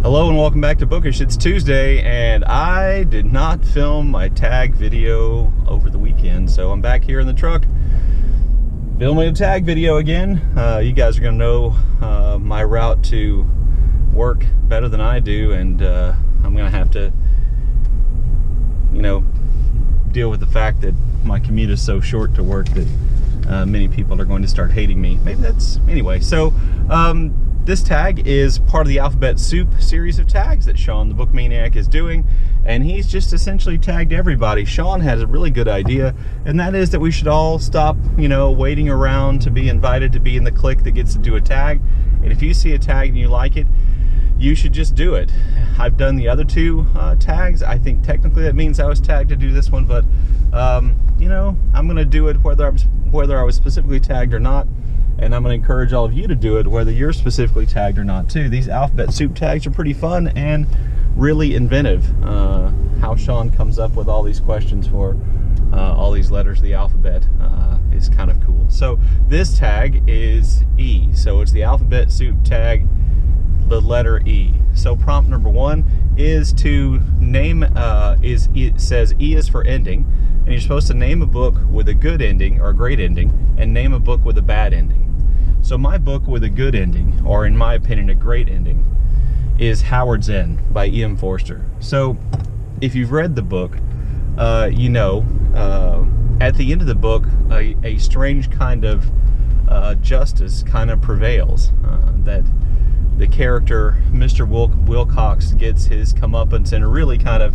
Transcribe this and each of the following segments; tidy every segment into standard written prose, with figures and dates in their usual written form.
Hello and welcome back to Bookish. It's Tuesday and I did not film my tag video over the weekend, so I'm back here in the truck filming a tag video again. You guys are going to know my route to work better than I do, and I'm going to have to, you know, deal with the fact that my commute is so short to work that many people are going to start hating me. Maybe that's... Anyway, so this tag is part of the Alphabet Soup series of tags that Shawn, the book Maniac, is doing, and he's just essentially tagged everybody. Shawn has a really good idea, and that is that we should all stop, you know, waiting around to be invited to be in the clique that gets to do a tag. And if you see a tag and you like it, you should just do it. I've done the other two tags. I think technically that means I was tagged to do this one, but you know, I'm going to do it whether I was specifically tagged or not. And I'm going to encourage all of you to do it whether you're specifically tagged or not too. These Alphabet Soup tags are pretty fun and really inventive. How Shawn comes up with all these questions for all these letters of the alphabet is kind of cool. So this tag is E. So it's the Alphabet Soup tag, the letter E. So prompt number one is to name, it says E is for ending, and you're supposed to name a book with a good ending or a great ending and name a book with a bad ending. So my book with a good ending, or in my opinion a great ending, is Howard's End by E.M. Forster. So if you've read the book, you know, at the end of the book a strange kind of justice kind of prevails, that the character Mr. Wilcox gets his comeuppance in a really kind of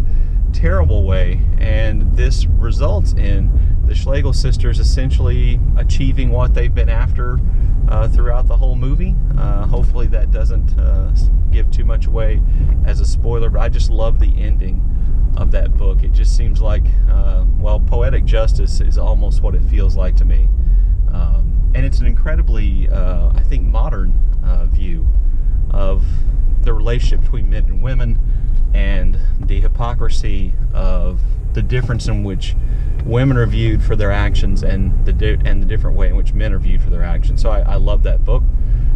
terrible way, and this results in the Schlegel sisters essentially achieving what they've been after throughout the whole movie. Hopefully that doesn't give too much away as a spoiler, but I just love the ending of that book. It just seems like, well, poetic justice is almost what it feels like to me. And it's an incredibly, I think, modern view of the relationship between men and women, and the hypocrisy of the difference in which women are viewed for their actions and the different way in which men are viewed for their actions. So I love that book.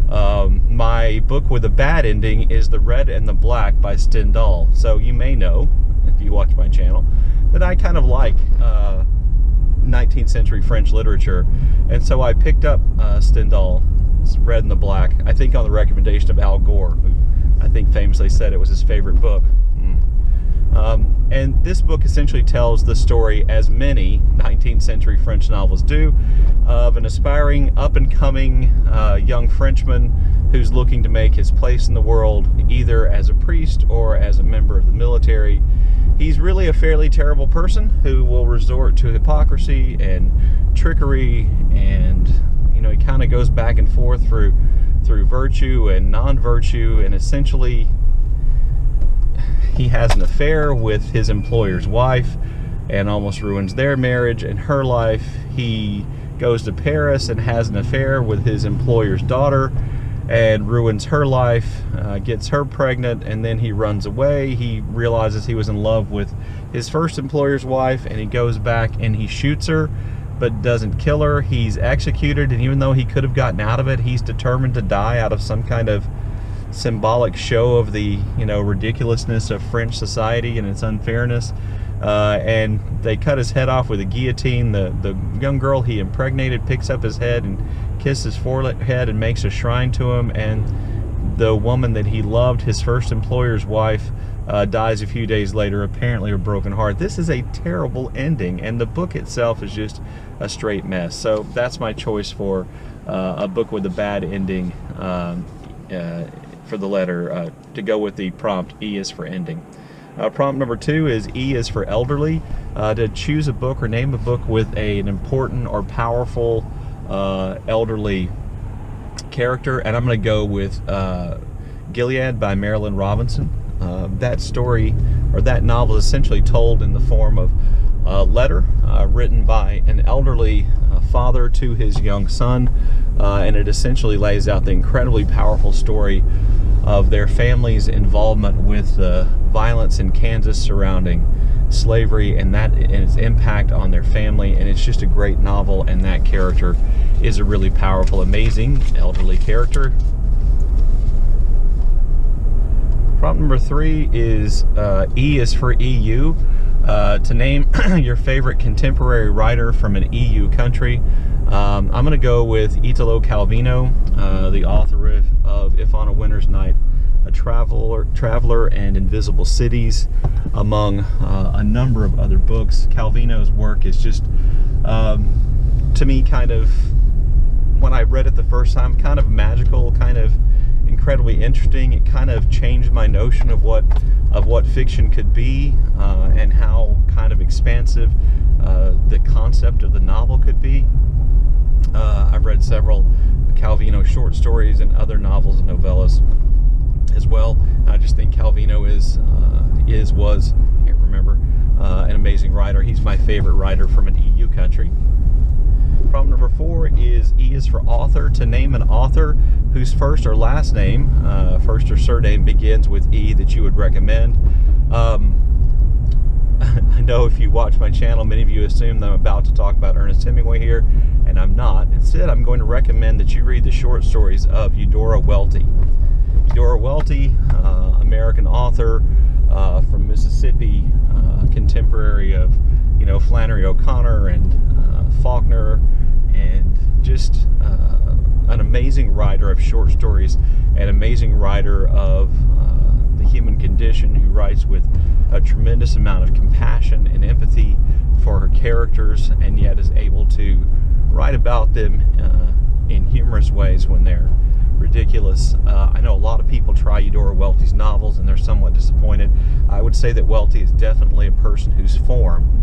My book with a bad ending is The Red and the Black by Stendhal. So you may know, if you watch my channel, that I kind of like 19th century French literature, and so I picked up Stendhal's Red and the Black, I think on the recommendation of Al Gore, who I think famously said it was his favorite book. And this book essentially tells the story, as many 19th century French novels do, of an aspiring, up-and-coming young Frenchman who's looking to make his place in the world, either as a priest or as a member of the military. He's really a fairly terrible person who will resort to hypocrisy and trickery, and you know, he kind of goes back and forth through virtue and non-virtue, and essentially he has an affair with his employer's wife and almost ruins their marriage and her life. He goes to Paris and has an affair with his employer's daughter and ruins her life, gets her pregnant, and then he runs away. He realizes he was in love with his first employer's wife, and he goes back and he shoots her but doesn't kill her. He's executed, and even though he could have gotten out of it, he's determined to die out of some kind of symbolic show of the, you know, ridiculousness of French society and its unfairness. And they cut his head off with a guillotine. The young girl he impregnated picks up his head and kisses his forehead and makes a shrine to him, and the woman that he loved, his first employer's wife, dies a few days later, apparently of a broken heart. This is a terrible ending, and the book itself is just a straight mess. So that's my choice for a book with a bad ending, for the letter, to go with the prompt E is for ending. Prompt number two is E is for elderly, to choose a book or name a book with an important or powerful elderly character, and I'm going to go with Gilead by Marilynne Robinson. That story, or that novel, is essentially told in the form of a letter written by an elderly father to his young son, and it essentially lays out the incredibly powerful story of their family's involvement with the violence in Kansas surrounding slavery and its impact on their family. And it's just a great novel, and that character is a really powerful, amazing elderly character Prompt number 3 is E is for EU. To name your favorite contemporary writer from an EU country. I'm going to go with Italo Calvino, the author of If on a Winter's Night, A Traveler and Invisible Cities, among a number of other books. Calvino's work is just, to me, kind of, when I read it the first time, kind of magical, kind of incredibly interesting. It kind of changed my notion of what fiction could be, and how kind of expansive the concept of the novel could be. I've read several Calvino short stories and other novels and novellas as well. I just think Calvino was, can't remember, an amazing writer. He's my favorite writer from an EU country. Problem number 4 is E is for author. To name an author whose first or last name, first or surname begins with E that you would recommend. I know if you watch my channel, many of you assume that I'm about to talk about Ernest Hemingway here, and I'm not. Instead, I'm going to recommend that you read the short stories of Eudora Welty. Eudora Welty, American author from Mississippi, contemporary of, Flannery O'Connor and Faulkner, and just an amazing writer of short stories, an amazing writer of the human condition, who writes with a tremendous amount of compassion and empathy for her characters, and yet is able to write about them in humorous ways when they're ridiculous. I know a lot of people try Eudora Welty's novels and they're somewhat disappointed. I would say that Welty is definitely a person whose form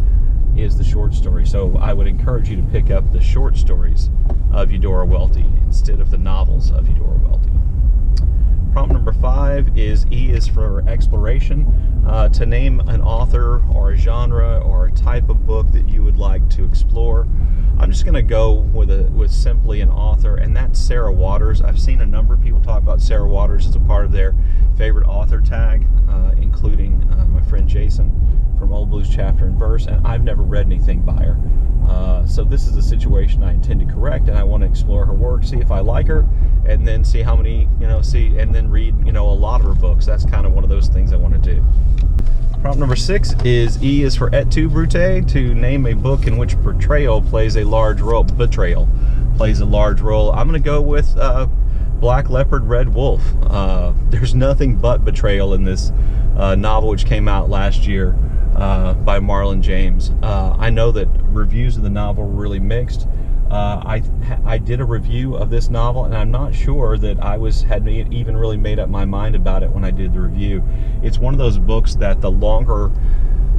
is the short story, so I would encourage you to pick up the short stories of Eudora Welty instead of the novels of Eudora Welty. Prompt number 5 is E is for exploration. To name an author or a genre or a type of book that you would like to explore. I'm just going to go with simply an author, and that's Sarah Waters. I've seen a number of people talk about Sarah Waters as a part of their favorite author tag, including my friend Jason from Old Blues Chapter and Verse, and I've never read anything by her. So this is a situation I intend to correct, and I want to explore her work, see if I like her, and then see how many, and then read, a lot of her books. That's kind of one of those things I want to do. Prompt number 6 is E is for et tu, Brute. To name a book in which betrayal plays a large role. Betrayal plays a large role. I'm going to go with Black Leopard, Red Wolf. There's nothing but betrayal in this novel, which came out last year by Marlon James. I know that reviews of the novel were really mixed. I did a review of this novel, and I'm not sure that I had even really made up my mind about it when I did the review. It's one of those books that the longer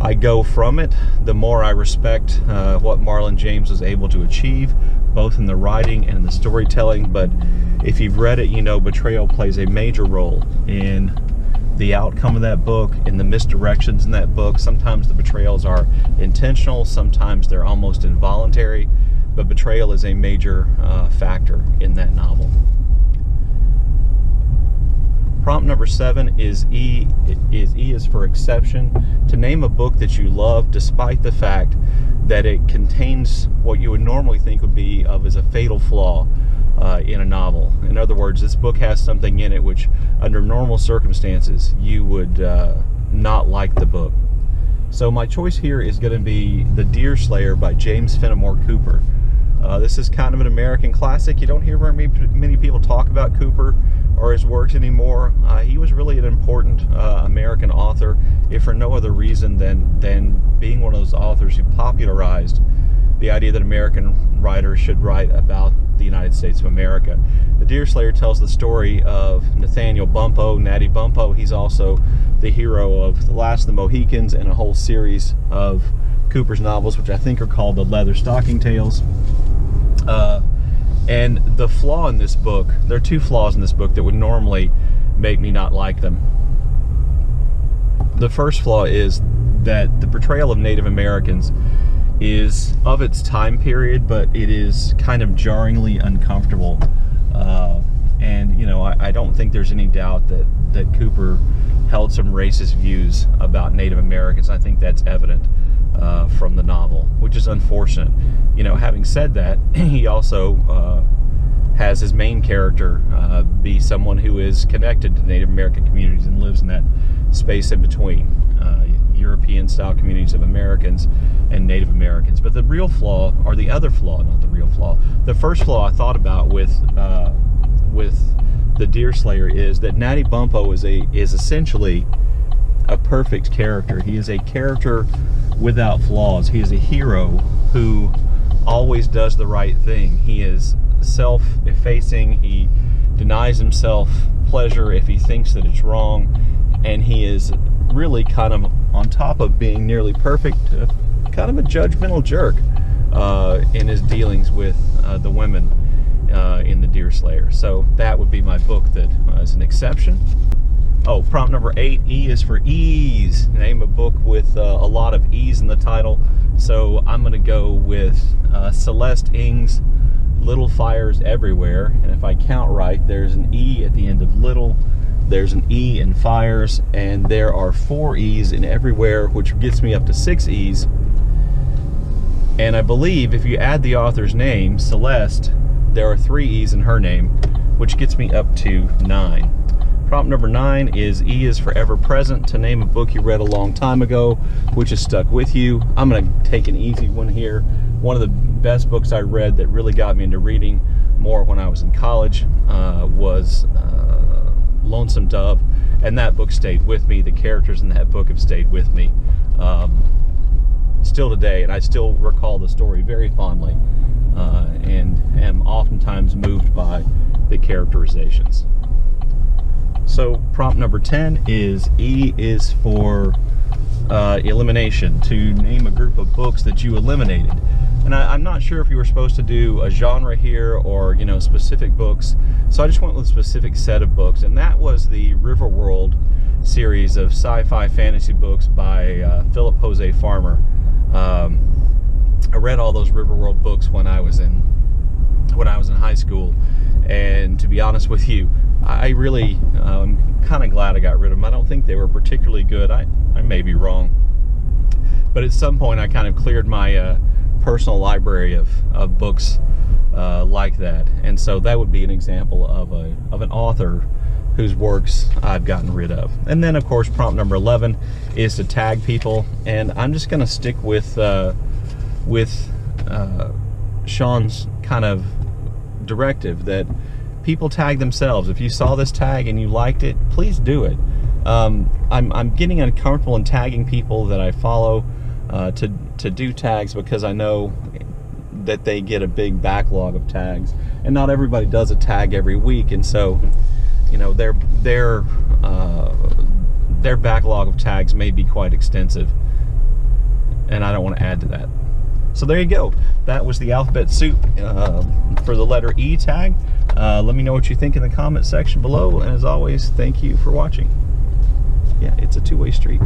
I go from it, the more I respect what Marlon James was able to achieve, both in the writing and in the storytelling. But if you've read it, betrayal plays a major role in the outcome of that book, in the misdirections in that book. Sometimes the betrayals are intentional, sometimes they're almost involuntary, but betrayal is a major factor in that novel. Prompt number 7 is E is for exception. To name a book that you love despite the fact that it contains what you would normally think would be as a fatal flaw in a novel. In other words, this book has something in it which, under normal circumstances, you would not like the book. So my choice here is going to be The Deer Slayer by James Fenimore Cooper. This is kind of an American classic. You don't hear very many people talk about Cooper or his works anymore. He was really an important American author, if for no other reason than being one of those authors who popularized the idea that American writers should write about the United States of America. The Deer Slayer tells the story of Nathaniel Bumppo, Natty Bumppo. He's also the hero of The Last of the Mohicans and a whole series of Cooper's novels, which I think are called the Leather Stocking Tales. And the flaw in this book, there are 2 flaws in this book that would normally make me not like them. The first flaw is that the portrayal of Native Americans is of its time period, but it is kind of jarringly uncomfortable. And I don't think there's any doubt that Cooper held some racist views about Native Americans. I think that's evident from the novel, which is unfortunate. Having said that, he also has his main character be be someone who is connected to Native American communities and lives in that space in between. European-style communities of Americans and Native Americans. But the real flaw, or the other flaw, not the real flaw, the first flaw I thought about with the Deerslayer is that Natty Bumppo is essentially a perfect character. He is a character without flaws. He is a hero who always does the right thing. He is self-effacing. He denies himself pleasure if he thinks that it's wrong, and he is really kind of, on top of being nearly perfect, kind of a judgmental jerk in his dealings with the women in the Deerslayer. So that would be my book that is an exception. Oh, prompt number 8, E is for ease. Name a book with a lot of ease in the title. So I'm going to go with Celeste Ng's Little Fires Everywhere. And if I count right, there's an E at the end of little, there's an E in fires, and there are 4 E's in everywhere, which gets me up to 6 E's. And I believe if you add the author's name, Celeste, there are 3 E's in her name, which gets me up to 9. Prompt number 9 is E is for ever present. To name a book you read a long time ago, which has stuck with you. I'm going to take an easy one here. One of the best books I read that really got me into reading more when I was in college was Lonesome Dove, and that book stayed with me. The characters in that book have stayed with me still today, and I still recall the story very fondly, and am oftentimes moved by the characterizations. So prompt number 10 is E is for elimination. To name a group of books that you eliminated. And I'm not sure if you were supposed to do a genre here or, you know, specific books. So I just went with a specific set of books, and that was the Riverworld series of sci-fi fantasy books by Philip Jose Farmer. I read all those Riverworld books when I was in high school, and to be honest with you, I really I'm kind of glad I got rid of them. I don't think they were particularly good. I may be wrong, but at some point I kind of cleared my personal library of books like that, and so that would be an example of an author whose works I've gotten rid of. And then of course prompt number 11 is to tag people, and I'm just going to stick with Shawn's kind of directive that people tag themselves. If you saw this tag and you liked it, please do it. I'm getting uncomfortable in tagging people that I follow to do tags, because I know that they get a big backlog of tags, and not everybody does a tag every week, and so, you know, their backlog of tags may be quite extensive, and I don't want to add to that. So there you go. That was the alphabet soup for the letter E tag. Let me know what you think in the comment section below, and as always, thank you for watching. Yeah, it's a two-way street.